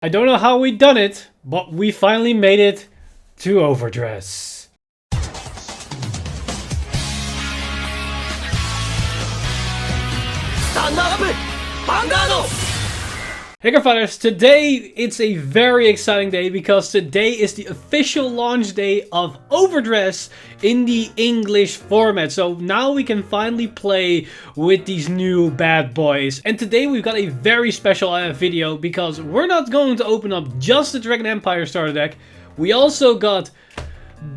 I don't know how we done it, but we finally made it to Overdress. Stand up! Vanguard! Hey Cardfighters, today it's a very exciting day because today is the official launch day of Overdress in the English format. So now we can finally play with these new bad boys. And today we've got a very special video because we're not going to open up just the Dragon Empire starter deck. We also got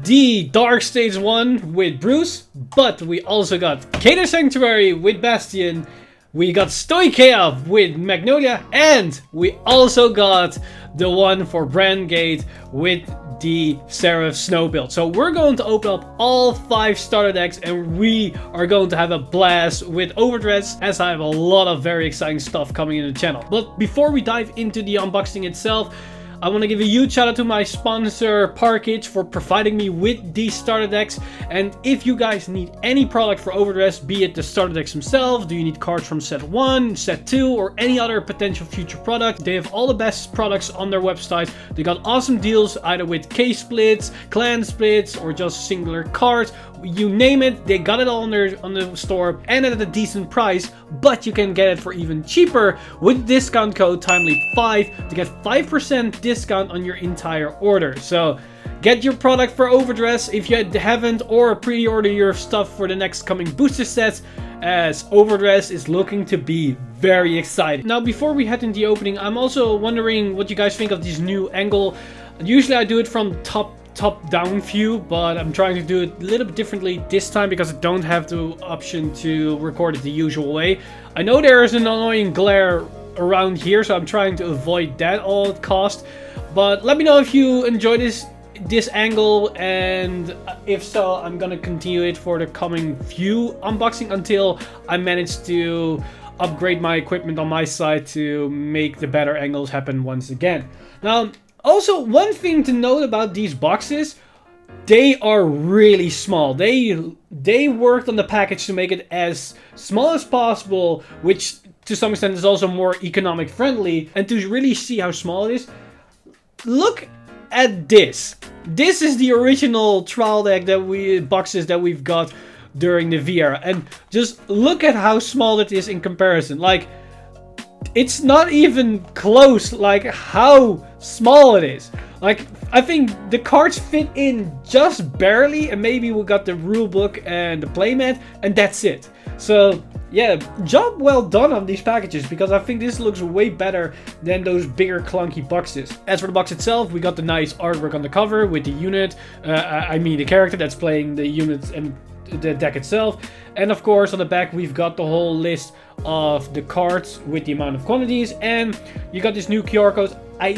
the Dark Stage 1 with Bruce, but we also got Keter Sanctuary with Bastion. We got Stoicheia with Magnolia, and we also got the one for Brandt Gate with the Seraph Snow build. So we're going to open up all 5 starter decks and we are going to have a blast with Overdress, as I have a lot of very exciting stuff coming in the channel. But before we dive into the unboxing itself, I want to give a huge shout out to my sponsor Parkage for providing me with these starter decks. And if you guys need any product for Overdress, be it the starter decks themselves, do you need cards from set 1, set 2, or any other potential future product, they have all the best products on their website. They got awesome deals either with case splits, clan splits, or just singular cards. You name it, they got it all on the store and at a decent price, but you can get it for even cheaper with discount code TIMELY5 to get 5% discount on your entire order. So get your product for Overdress if you haven't, or pre-order your stuff for the next coming booster sets, as Overdress is looking to be very exciting. Now before we head into the opening, I'm also wondering what you guys think of this new angle. Usually I do it from top-down view, but I'm trying to do it a little bit differently this time because I don't have the option to record it the usual way. I know there is an annoying glare around here, so I'm trying to avoid that all at cost. But let me know if you enjoy this angle, and if so, I'm gonna continue it for the coming few unboxing until I manage to upgrade my equipment on my side to make the better angles happen once again. Now, also, one thing to note about these boxes, they are really small. They worked on the package to make it as small as possible, which to some extent is also more economic friendly. And to really see how small it is, look at this. This is the original trial deck boxes that we've got during the VR, and just look at how small it is in comparison. Like, it's not even close, like how small it is. Like, I think the cards fit in just barely, and maybe we got the rule book and the playmat, and that's it. So yeah, job well done on these packages, because I think this looks way better than those bigger clunky boxes. As for the box itself, we got the nice artwork on the cover with the unit, I mean the character that's playing the unit and the deck itself. And of course on the back we've got the whole list of the cards with the amount of quantities, and you got this new QR code. I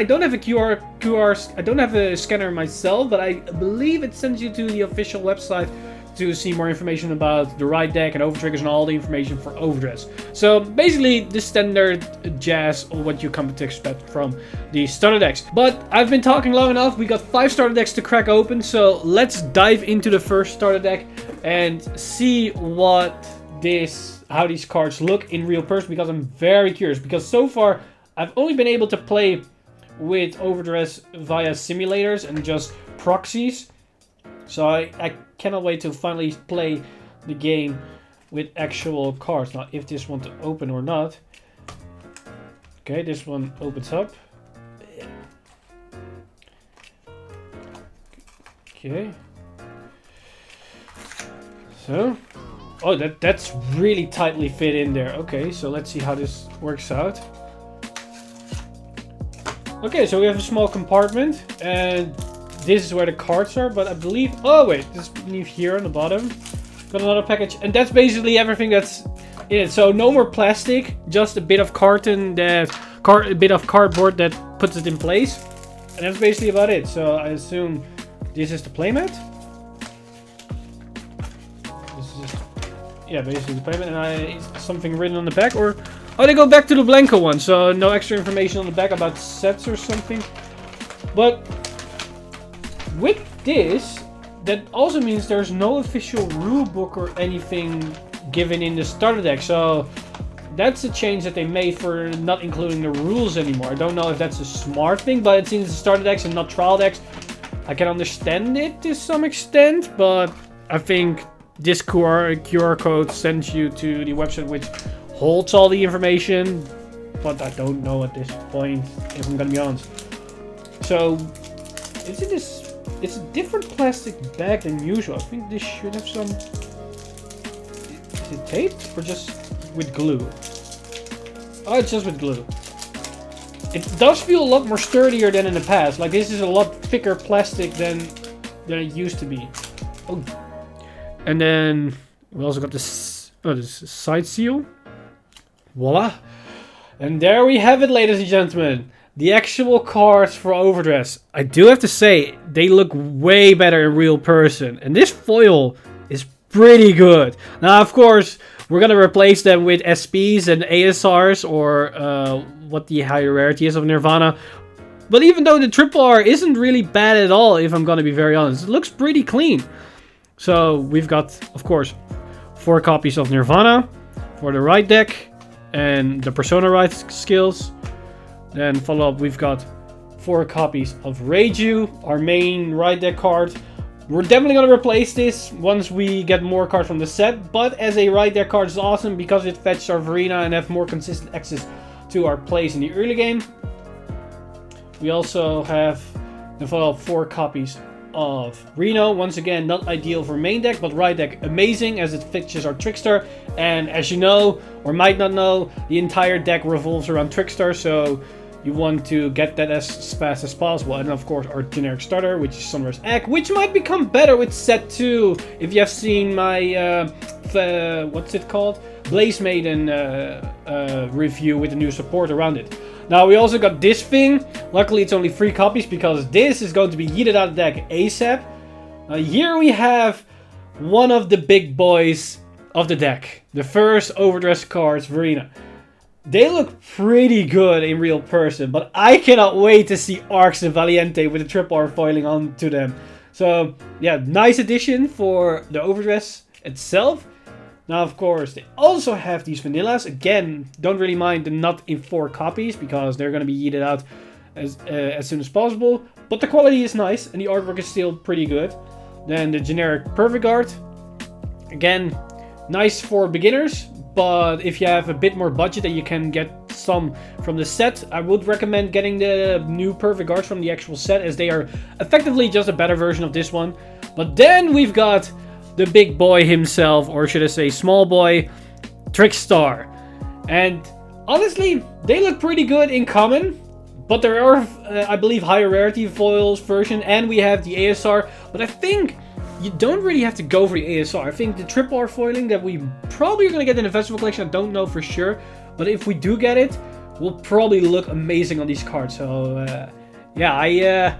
don't have I don't have a scanner myself, but I believe it sends you to the official website to see more information about the right deck and overtriggers and all the information for Overdress. So basically the standard jazz of what you come to expect from the starter decks. But I've been talking long enough. We got 5 starter decks to crack open, so let's dive into the first starter deck and see how these cards look in real person, because I'm very curious, because so far I've only been able to play with Overdress via simulators and just proxies. So I cannot wait to finally play the game with actual cards. Now, if this one to open or not. Okay, this one opens up. Okay. So, oh, that's really tightly fit in there. Okay, so let's see how this works out. Okay, so we have a small compartment, and this is where the cards are, but I believe, oh wait, this is beneath here on the bottom. Got another package, and that's basically everything that's in it. So no more plastic, just a bit of carton, a bit of cardboard that puts it in place, and that's basically about it. So I assume this is the playmat. This is, yeah, basically the playmat, and something written on the back, or oh, they go back to the Blanco one, so no extra information on the back about sets or something. But with this, that also means there's no official rule book or anything given in the starter deck. So that's a change that they made for not including the rules anymore. I don't know if that's a smart thing, but it seems it's starter decks and not trial decks. I can understand it to some extent, but I think this QR code sends you to the website which holds all the information, but I don't know at this point, if I'm gonna be honest. So, is it this? It's a different plastic bag than usual. I think this should have some... Is it taped or just with glue? Oh, it's just with glue. It does feel a lot more sturdier than in the past. Like, this is a lot thicker plastic than it used to be. Oh. And then we also got this side seal. Voila. And there we have it, ladies and gentlemen. The actual cards for Overdress. I do have to say, they look way better in real person. And this foil is pretty good. Now, of course, we're going to replace them with SPs and ASRs, or what the higher rarity is of Nirvana. But even though the triple R isn't really bad at all, if I'm going to be very honest, it looks pretty clean. So we've got, of course, 4 copies of Nirvana for the right deck and the Persona right skills. Then follow up, we've got 4 copies of Reiju, our main right deck card. We're definitely going to replace this once we get more cards from the set, but as a right deck card is awesome because it fetches our Verena and have more consistent access to our plays in the early game. We also have the follow-up 4 copies of Reno. Once again, not ideal for main deck, but right deck amazing as it fetches our Trickstar. And as you know, or might not know, the entire deck revolves around Trickstar, so you want to get that as fast as possible. And of course, our generic starter, which is Sunrise Egg, which might become better with set 2. If you have seen my, what's it called? Blaze Maiden review with the new support around it. Now, we also got this thing. Luckily, it's only 3 copies because this is going to be yeeted out of the deck ASAP. Here we have one of the big boys of the deck. The first Overdress cards, Verena. They look pretty good in real person, but I cannot wait to see Arx and Valiente with the triple R foiling onto them. So, yeah, nice addition for the Overdress itself. Now, of course, they also have these vanillas. Again, don't really mind the not in 4 copies because they're going to be yeeted out as soon as possible. But the quality is nice and the artwork is still pretty good. Then the generic Perfect Guard. Again, nice for beginners, but if you have a bit more budget and you can get some from the set, I would recommend getting the new Perfect Guards from the actual set, as they are effectively just a better version of this one. But then we've got the big boy himself, or should I say small boy, Trickstar. And honestly, they look pretty good in common, but there are, I believe, higher rarity foils version, and we have the ASR. But I think you don't really have to go for the ASR. I think the triple R foiling that we probably are going to get in the festival collection, I don't know for sure, but if we do get it, will probably look amazing on these cards. So yeah,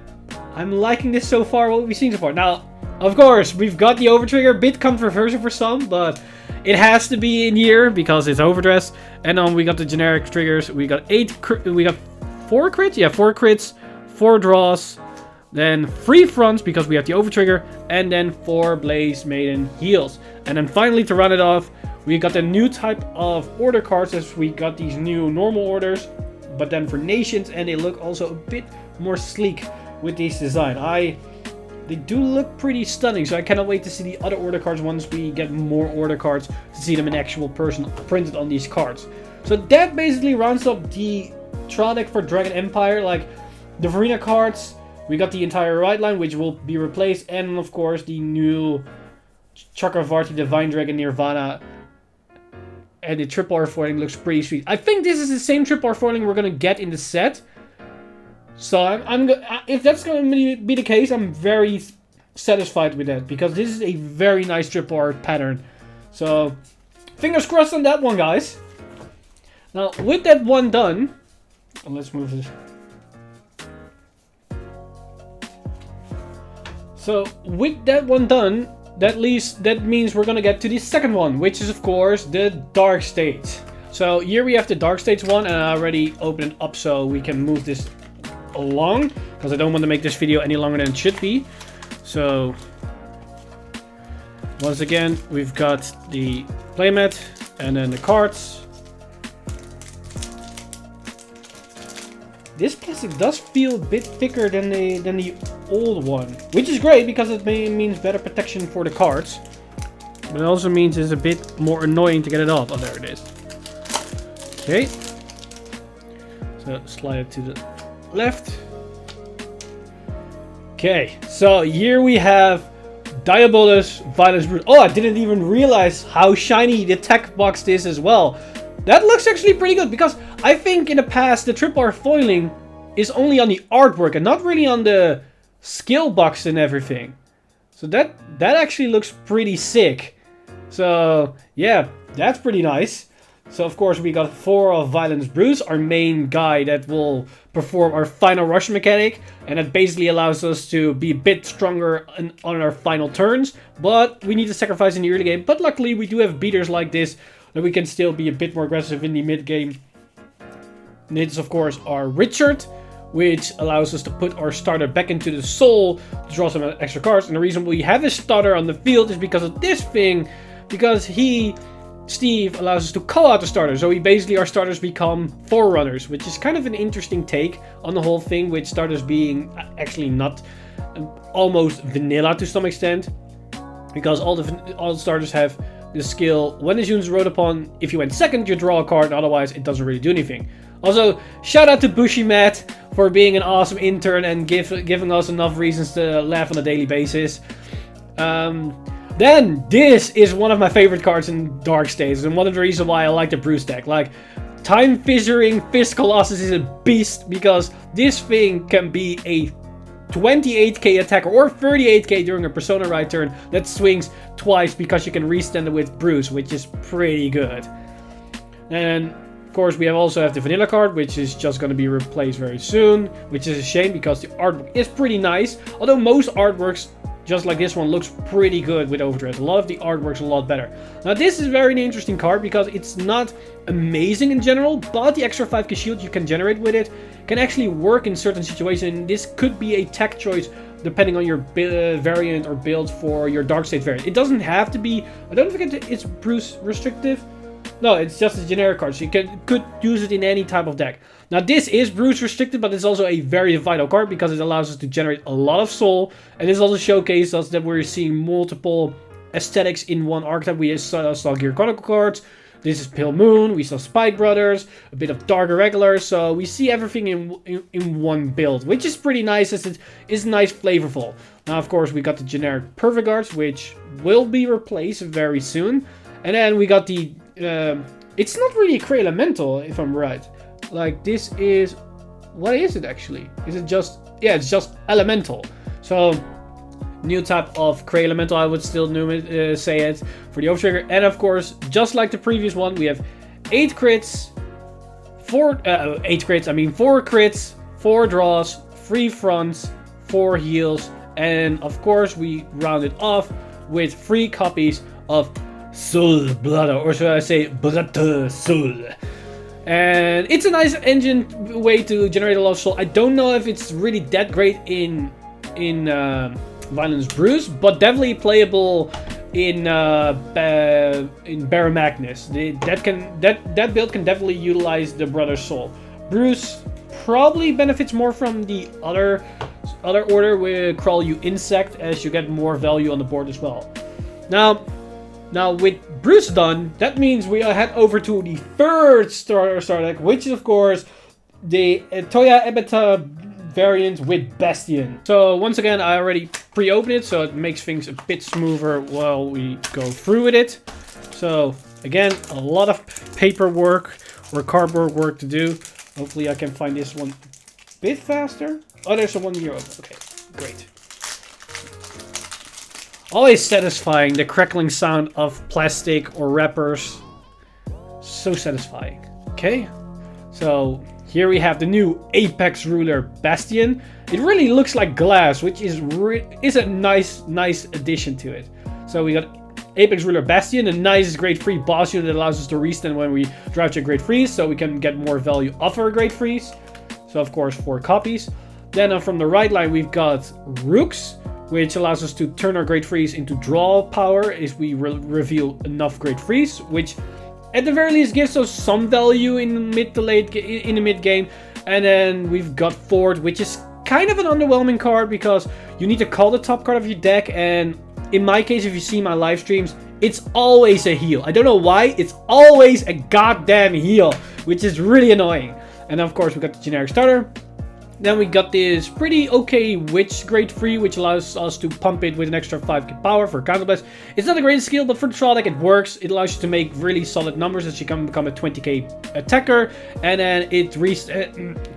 I'm liking this so far, what we've seen so far. Now, of course, we've got the Overtrigger, bit controversial for some, but it has to be in here because it's Overdress. And then we got the generic triggers. We got 4 crits, yeah, 4 crits, 4 draws, then 3 fronts because we have the Overtrigger, and then 4 Blaze Maiden heals. And then finally, to run it off, we got the new type of order cards, as we got these new normal orders, but then for nations, and they look also a bit more sleek with this design. They do look pretty stunning, so I cannot wait to see the other order cards once we get more order cards to see them in actual person printed on these cards. So that basically rounds up the trial deck for Dragon Empire. Like the Verena cards, we got the entire right line, which will be replaced, and of course the new Chakravarti Divine Dragon Nirvana. And the triple R foiling looks pretty sweet. I think this is the same triple R foiling we're gonna get in the set. So if that's going to be the case, I'm very satisfied with that, because this is a very nice triple R pattern. So fingers crossed on that one, guys. Now with that one done, let's move this. So with that one done, that means we're gonna get to the second one, which is of course the Dark States. So here we have the Dark States one, and I already opened it up so we can move this along, because I don't want to make this video any longer than it should be. So once again, we've got the playmat and then the cards. this plastic does feel a bit thicker than the old one, which is great because it means better protection for the cards. But it also means it's a bit more annoying to get it off. Oh, there it is. Okay. So slide it to the left. Okay, so here we have Diabolus Violence Brute. Oh, I didn't even realize how shiny the tech box is as well. That looks actually pretty good because I think in the past the triple R foiling is only on the artwork and not really on the skill box and everything. So that actually looks pretty sick. So yeah, that's pretty nice. So of course we got 4 of Violence Bruce, our main guy that will perform our final rush mechanic, and it basically allows us to be a bit stronger on our final turns, but we need to sacrifice in the early game. But luckily we do have beaters like this that we can still be a bit more aggressive in the mid game. And it's of course our Richard, which allows us to put our starter back into the soul to draw some extra cards. And the reason we have his starter on the field is because of this thing, because Steve allows us to call out the starter. So basically our starters become forerunners, which is kind of an interesting take on the whole thing, with starters being actually not almost vanilla to some extent, because all the starters have the skill, when the unit is rode upon, if you went second you draw a card, otherwise it doesn't really do anything. Also, shout out to Bushy Matt for being an awesome intern and giving us enough reasons to laugh on a daily basis. Then, this is one of my favorite cards in Dark States, and one of the reasons why I like the Bruce deck. Like, Time Fissuring Fist Colossus is a beast, because this thing can be a 28k attacker or 38k during a Persona Ride turn that swings twice, because you can restand it with Bruce, which is pretty good. And of course we also have the vanilla card, which is just going to be replaced very soon, which is a shame because the artwork is pretty nice, although most artworks just like this one looks pretty good with Overdress. A lot of the artwork's a lot better. Now this is a very interesting card because it's not amazing in general, but the extra 5k shield you can generate with it can actually work in certain situations. This could be a tech choice depending on your variant or build for your Dark State variant. It doesn't have to be, I don't think it's Bruce restrictive. No, it's just a generic card, so you could use it in any type of deck. Now this is Bruce restricted, but it's also a very vital card because it allows us to generate a lot of soul, and this also showcases us that we're seeing multiple aesthetics in one archetype. We saw Gear Chronicle cards, this is Pale Moon, we saw Spike Brothers, a bit of Dark Irregular, so we see everything in one build, which is pretty nice as it is nice flavorful. Now of course we got the generic Perfect Guards, which will be replaced very soon, and then we got the it's not really a Cray Elemental, if I'm right. Like, this is... what is it, actually? Is it just... yeah, it's just Elemental. So, new type of Cray Elemental, I would still say it, for the Overtrigger. And, of course, just like the previous one, we have 8 crits... 4 crits, 4 draws, 3 fronts, 4 heals, and, of course, we round it off with 3 copies of Soul Blood, or should I say Blood Soul. And it's a nice engine way to generate a lot of soul. I don't know if it's really that great in Violence Bruce, but definitely playable in Baron Magnus. That build can definitely utilize the Brother's Soul. Bruce probably benefits more from the other order with Crawl You Insect, as you get more value on the board as well. Now with Bruce done, that means we head over to the third starter deck, which is of course the Toya Ebeta variant with Bastion. So once again, I already pre-opened it, so it makes things a bit smoother while we go through with it. So again, a lot of paperwork or cardboard work to do. Hopefully I can find this one a bit faster. Oh, there's a 1 year old. Okay, great. Always satisfying, the crackling sound of plastic or wrappers. So satisfying. Okay, so here we have the new Apex Ruler Bastion. It really looks like glass, which is a nice addition to it. So we got Apex Ruler Bastion, a nice grade 3 boss unit that allows us to restand when we drive to a grade freeze, so we can get more value off our grade freeze. So of course 4 copies. Then from the right line we've got Rooks, which allows us to turn our Great Freeze into draw power if we reveal enough Great Freeze, which at the very least gives us some value in the mid game. And then we've got Ford, which is kind of an underwhelming card because you need to call the top card of your deck, and in my case, if you see my live streams, it's always a heal. I don't know why, it's always a goddamn heal, which is really annoying. And of course we got the generic starter. Then we got this pretty okay Witch grade 3, which allows us to pump it with an extra 5k power for counterblast. It's not a great skill, but for the trial deck it works. It allows you to make really solid numbers as you can become a 20k attacker. And then it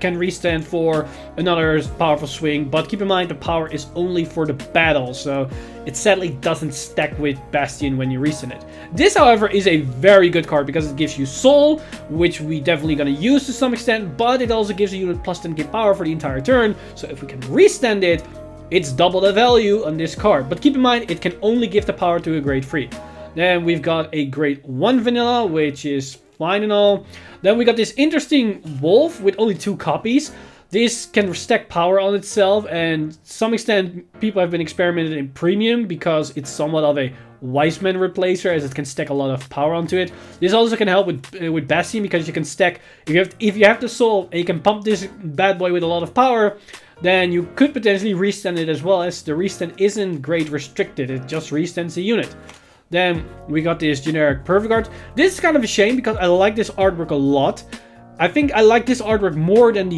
can restand for another powerful swing. But keep in mind, the power is only for the battle, so it sadly doesn't stack with Bastion when you restand it. This, however, is a very good card because it gives you Soul, which we definitely gonna use to some extent, but it also gives you plus 10k power for the entire turn. So if we can restand it, it's double the value on this card. But keep in mind, it can only give the power to a grade 3. Then we've got a grade 1 vanilla, which is fine and all. Then we got this interesting Wolf with only 2 copies. This can stack power on itself, and to some extent people have been experimenting in premium because it's somewhat of a Wiseman replacer, as it can stack a lot of power onto it. This also can help with Bastion because you can stack, if you have the Soul and you can pump this bad boy with a lot of power, then you could potentially restand it, as well as the restand isn't grade restricted, it just restands the unit. Then we got this generic Perfect Art. This is kind of a shame because I like this artwork a lot. I think I like this artwork more than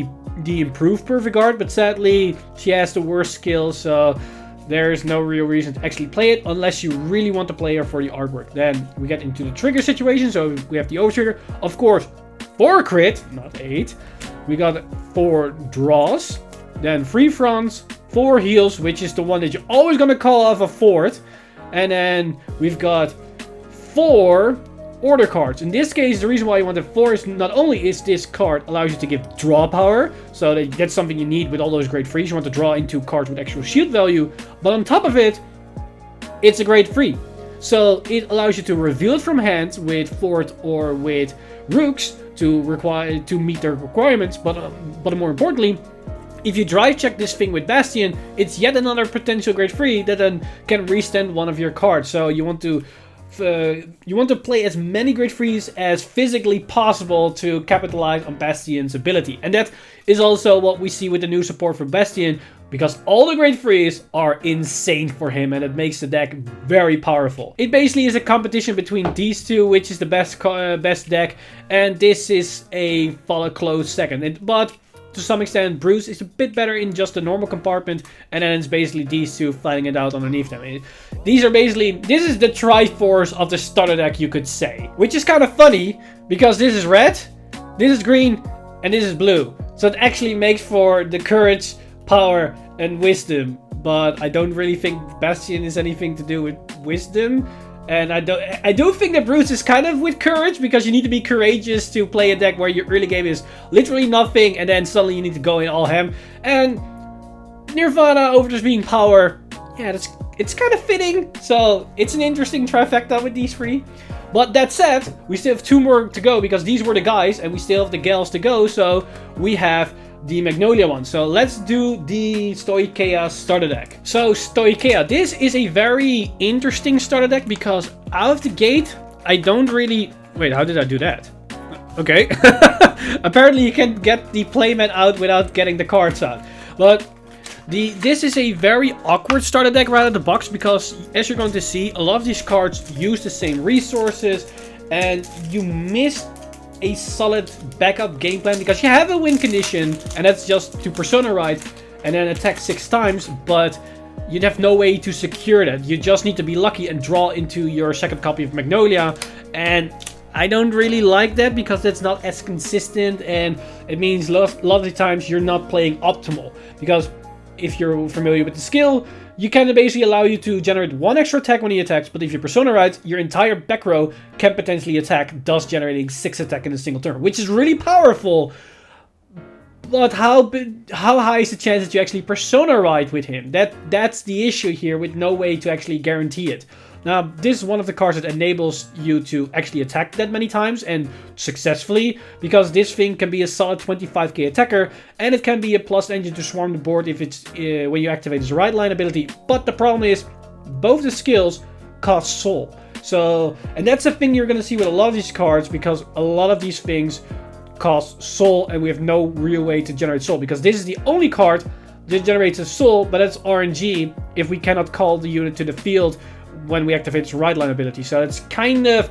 the improved Perfect Art, but sadly she has the worst skill, so there's no real reason to actually play it unless you really want to play her for the artwork. Then we get into the trigger situation, so we have the over trigger, of course, 4 crit, not 8. We got 4 draws, then 3 fronts, 4 heals, which is the one that you're always gonna call off a 4th, and then we've got 4 order cards. In this case, the reason why you wanted 4 is not only is this card allows you to give draw power, so that's something you need with all those grade 3s. You want to draw into cards with actual shield value, but on top of it, it's a grade 3. So it allows you to reveal it from hand with Fort or with Rooks to meet their requirements, but more importantly, if you drive check this thing with Bastion, it's yet another potential grade 3 that then can restand one of your cards. So you want to play as many grade 3s as physically possible to capitalize on Bastion's ability. And that is also what we see with the new support for Bastion, because all the grade 3s are insane for him, and it makes the deck very powerful. It basically is a competition between these two, which is the best deck, and this is a follow close second. But to some extent, Bruce is a bit better in just the normal compartment, and then it's basically these two fighting it out underneath them. These are basically, this is the Triforce of the starter deck, you could say. Which is kind of funny, because this is red, this is green, and this is blue. So it actually makes for the courage, power, and wisdom. But I don't really think Bastion is anything to do with wisdom. And I do think that Bruce is kind of with courage, because you need to be courageous to play a deck where your early game is literally nothing, and then suddenly you need to go in all ham. And Nirvana Overdress being power, yeah, it's kind of fitting. So it's an interesting trifecta with these 3. But that said, we still have 2 more to go, because these were the guys, and we still have the gals to go. So we have the Magnolia one. So let's do the Stoicheia starter deck. So Stoicheia, this is a very interesting starter deck because out of the gate, I don't really... Wait, how did I do that? Okay. Apparently you can get the playmat out without getting the cards out. But this is a very awkward starter deck right out of the box, because as you're going to see, a lot of these cards use the same resources, and you miss a solid backup game plan, because you have a win condition, and that's just to Persona Ride and then attack 6 times, but you'd have no way to secure that. You just need to be lucky and draw into your second copy of Magnolia, and I don't really like that because that's not as consistent, and it means a lot of the times you're not playing optimal, because if you're familiar with the skill, you can basically allow you to generate 1 extra attack when he attacks, but if you Persona Ride, your entire back row can potentially attack, thus generating 6 attack in a single turn, which is really powerful. But how high is the chance that you actually Persona Ride with him? That's the issue here, with no way to actually guarantee it. Now, this is one of the cards that enables you to actually attack that many times and successfully, because this thing can be a solid 25k attacker, and it can be a plus engine to swarm the board if it's when you activate his right line ability. But the problem is, both the skills cost soul. So, and that's the thing you're going to see with a lot of these cards, because a lot of these things costs soul, and we have no real way to generate soul, because this is the only card that generates a soul, but that's RNG if we cannot call the unit to the field when we activate its right line ability. So it's kind of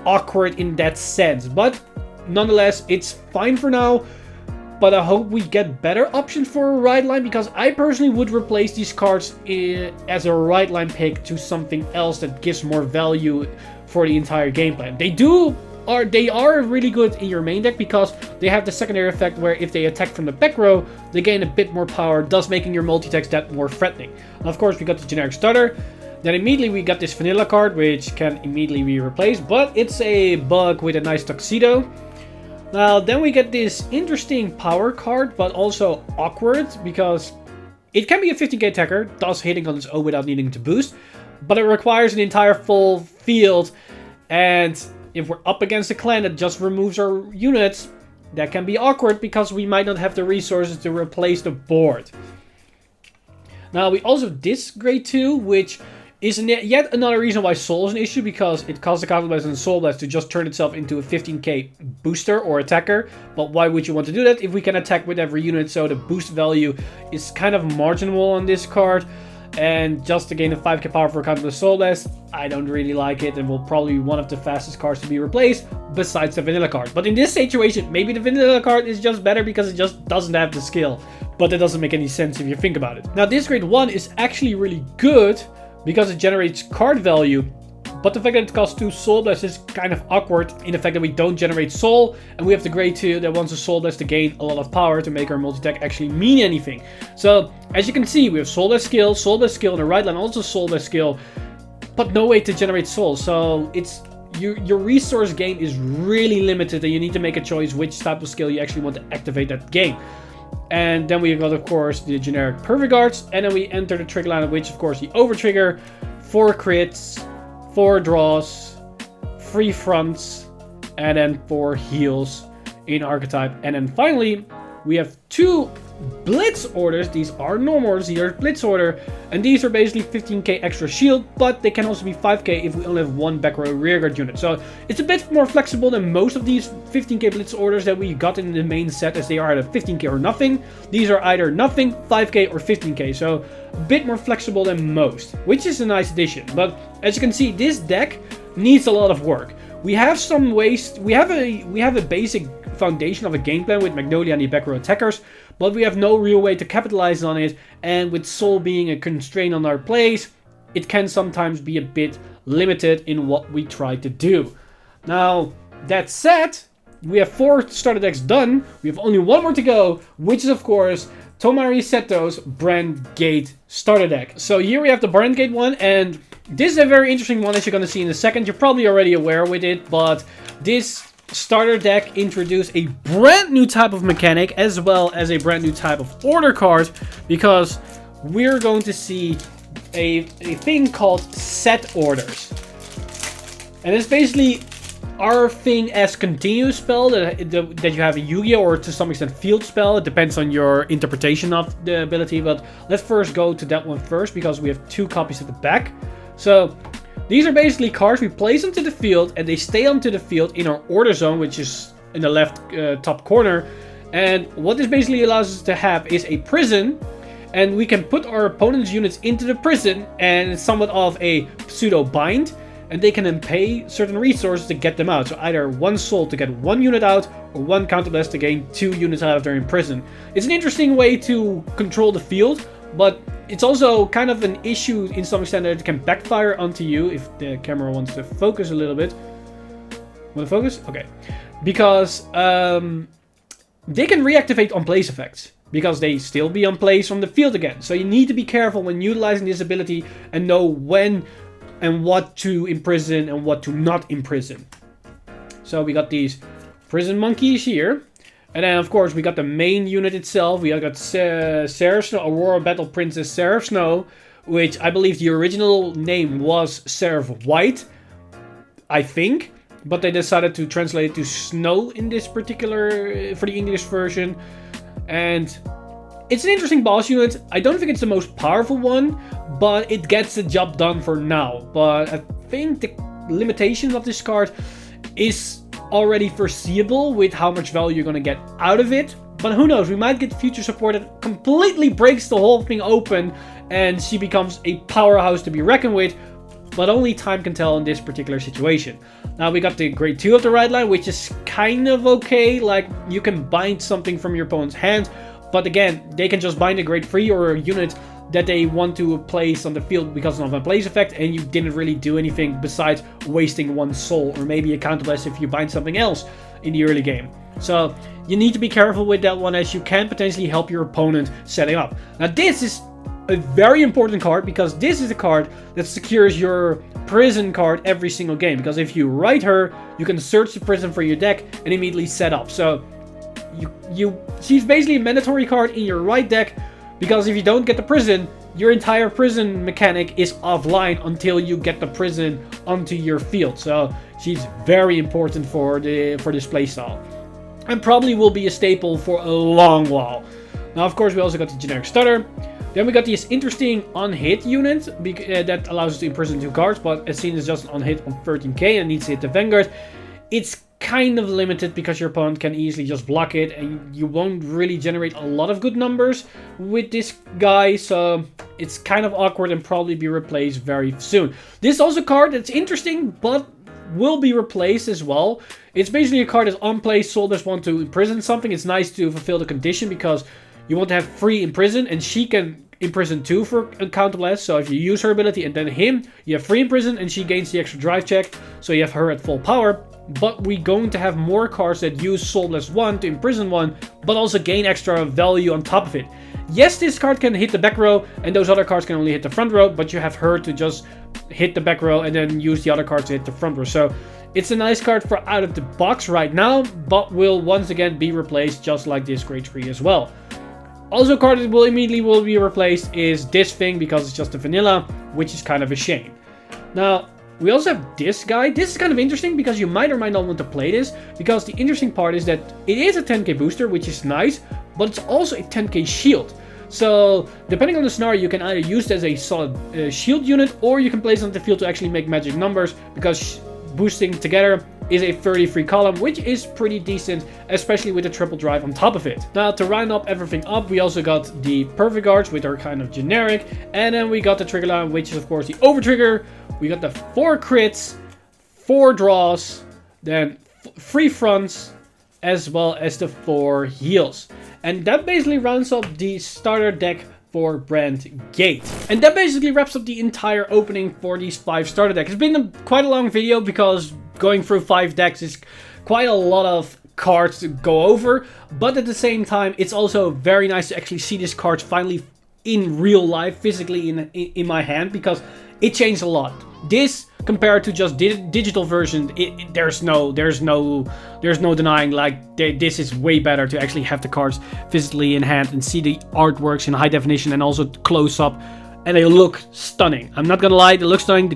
awkward in that sense, but nonetheless, it's fine for now. But I hope we get better options for a right line, because I personally would replace these cards as a right line pick to something else that gives more value for the entire game plan. They are really good in your main deck, because they have the secondary effect where if they attack from the back row, they gain a bit more power, thus making your multi-attacks that more threatening. And of course, we got the generic starter. Then immediately we got this vanilla card, which can immediately be replaced, but it's a bug with a nice tuxedo. Now, then we get this interesting power card, but also awkward, because it can be a 15k attacker, thus hitting on its own without needing to boost, but it requires an entire full field, and if we're up against a clan that just removes our units, that can be awkward, because we might not have the resources to replace the board. Now, we also have this grade 2, which is yet another reason why Soul is an issue, because it costs the Counter Blast and Soul Blast to just turn itself into a 15k booster or attacker. But why would you want to do that if we can attack with every unit? So the boost value is kind of marginal on this card. And just to gain a 5k power for Counter Blast Soul Blast, I don't really like it, and will probably be one of the fastest cards to be replaced besides the vanilla card. But in this situation, maybe the vanilla card is just better because it just doesn't have the skill. But that doesn't make any sense if you think about it. Now, this grade 1 is actually really good, because it generates card value, but the fact that it costs 2 Soul Blast is kind of awkward in the fact that we don't generate Soul, and we have the grade 2 that wants a Soul Blast to gain a lot of power to make our multi-attack actually mean anything. So, as you can see, we have Soul Blast skill, and the right line also Soul Blast skill, but no way to generate Soul. So, it's your resource gain is really limited, and you need to make a choice which type of skill you actually want to activate that game. And then we got, of course, the generic Perfect Guards, and then we enter the trigger line, of which, of course, the Over Trigger, 4 crits, 4 draws, 3 fronts, and then 4 heals in archetype. And then finally, we have 2 Blitz orders. These are normal orders, these are Blitz order, and these are basically 15k extra shield, but they can also be 5k if we only have 1 back row rearguard unit. So it's a bit more flexible than most of these 15k Blitz orders that we got in the main set, as they are either 15k or nothing. These are either nothing, 5k, or 15k, so a bit more flexible than most, which is a nice addition. But as you can see, this deck needs a lot of work. We have some ways, we have a basic foundation of a game plan with Magnolia and the back row attackers, but we have no real way to capitalize on it, and with Soul being a constraint on our plays, it can sometimes be a bit limited in what we try to do. Now, that said, we have 4 starter decks done, we have only 1 more to go, which is of course Tomari Seto's Brandt Gate starter deck. So here we have the Brandt Gate one, and this is a very interesting one, as you're going to see in a second. You're probably already aware with it, but this starter deck introduced a brand new type of mechanic, as well as a brand new type of order card, because we're going to see a thing called set orders. And it's basically our thing as continuous spell that you have a Yu-Gi-Oh! Or to some extent field spell. It depends on your interpretation of the ability, but let's first go to that one first, because we have 2 copies at the back. So these are basically cards we place onto the field, and they stay onto the field in our order zone, which is in the left top corner. And what this basically allows us to have is a prison, and we can put our opponent's units into the prison, and it's somewhat of a pseudo bind, and they can then pay certain resources to get them out. So either 1 soul to get 1 unit out, or 1 counterblast to gain 2 units out if they're in prison. It's an interesting way to control the field, but it's also kind of an issue in some extent that it can backfire onto you if the camera wants to focus a little bit. Want to focus? Okay. Because they can reactivate on place effects, because they still be on place from the field again. So you need to be careful when utilizing this ability and know when and what to imprison and what to not imprison. So we got these prison monkeys here. And then, of course, we got the main unit itself. We got Seraph Snow, Aurora Battle Princess Seraph Snow, which I believe the original name was Seraph White, I think. But they decided to translate it to Snow in this particular, for the English version. And it's an interesting boss unit. I don't think it's the most powerful one, but it gets the job done for now. But I think the limitation of this card is already foreseeable with how much value you're going to get out of it. But who knows, we might get future support that completely breaks the whole thing open and she becomes a powerhouse to be reckoned with. But only time can tell in this particular situation. Now we got the grade 2 of the right line, which is kind of okay. Like, you can bind something from your opponent's hand. But again, they can just bind a grade 3 or a unit that they want to place on the field because of a place effect, and you didn't really do anything besides wasting one soul, or maybe a counterblast if you bind something else in the early game. So you need to be careful with that one, as you can potentially help your opponent setting up. Now this is a very important card, because this is a card that secures your prison card every single game, because if you write her, you can search the prison for your deck and immediately set up. So she's basically a mandatory card in your right deck, because if you don't get the prison, your entire prison mechanic is offline until you get the prison onto your field. So she's very important for this playstyle, and probably will be a staple for a long while. Now, of course, we also got the generic starter. Then we got this interesting unhit unit that allows us to imprison 2 cards, but as seen as just an unhit on 13k and needs to hit the Vanguard. It's kind of limited because your opponent can easily just block it, and you won't really generate a lot of good numbers with this guy, so it's kind of awkward and probably be replaced very soon. This is also a card that's interesting, but will be replaced as well. It's basically a card that's on play. Soldiers want to imprison something. It's nice to fulfill the condition because you want to have 3 imprison, and she can imprison 2 for a counterblast. So if you use her ability and then him, you have 3 imprison, and she gains the extra drive check, so you have her at full power. But we're going to have more cards that use Soul Blast 1 to imprison 1, but also gain extra value on top of it. Yes, this card can hit the back row, and those other cards can only hit the front row, but you have her to just hit the back row and then use the other cards to hit the front row. So it's a nice card for out of the box right now, but will once again be replaced just like this grade 3 as well. Also, a card that will immediately be replaced is this thing, because it's just a vanilla, which is kind of a shame. Now, we also have this guy. This is kind of interesting because you might or might not want to play this, because the interesting part is that it is a 10k booster, which is nice, but it's also a 10k shield. So depending on the scenario, you can either use it as a solid shield unit, or you can place it on the field to actually make magic numbers, because boosting together is a 33 column, which is pretty decent, especially with the triple drive on top of it. Now, to round up everything up, we also got the perfect guards, which are kind of generic, and then we got the trigger line, which is of course the over trigger. We got the 4 crits, 4 draws, then 3 fronts, as well as the 4 heals. And that basically rounds up the starter deck for Brandt Gate. And that basically wraps up the entire opening for these 5 starter decks. It's been quite a long video because going through 5 decks is quite a lot of cards to go over. But at the same time, it's also very nice to actually see these cards finally in real life, physically in my hand, because it changed a lot. This compared to just digital version, there's no denying, like, this is way better to actually have the cards physically in hand and see the artworks in high definition and also close up, and they look stunning. I'm not gonna lie, they look stunning. The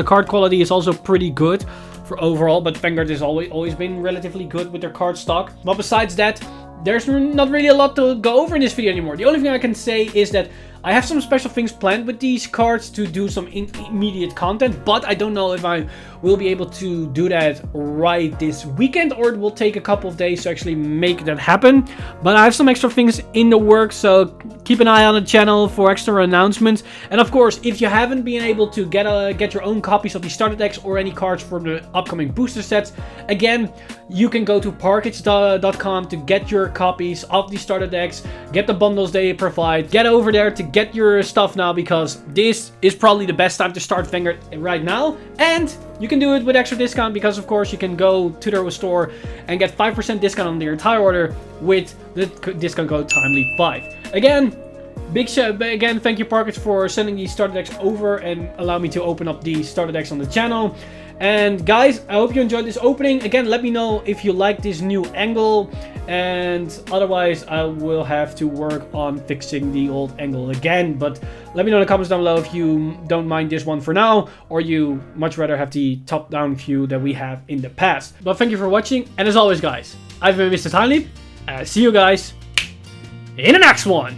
card quality is also pretty good for overall, but Vanguard has always been relatively good with their card stock. But besides that, there's not really a lot to go over in this video anymore. The only thing I can say is that I have some special things planned with these cards to do some immediate content, but I don't know if I will be able to do that right this weekend, or it will take a couple of days to actually make that happen. But I have some extra things in the works, so keep an eye on the channel for extra announcements. And of course, if you haven't been able to get your own copies of the starter decks or any cards for the upcoming booster sets, again, you can go to parkage.com to get your copies of the starter decks, get the bundles they provide, get over there to get your stuff now, because this is probably the best time to start Vanguard right now. And you can do it with extra discount, because of course you can go to their store and get 5% discount on your entire order with the discount code TIMELY5. Again, thank you Parkage for sending these starter decks over and allow me to open up the starter decks on the channel. And guys, I hope you enjoyed this opening. Again, let me know if you like this new angle, and otherwise I will have to work on fixing the old angle again. But let me know in the comments down below if you don't mind this one for now, or you much rather have the top-down view that we have in the past. But thank you for watching, and as always guys, I've been Mr. Timely, and I'll see you guys in the next one.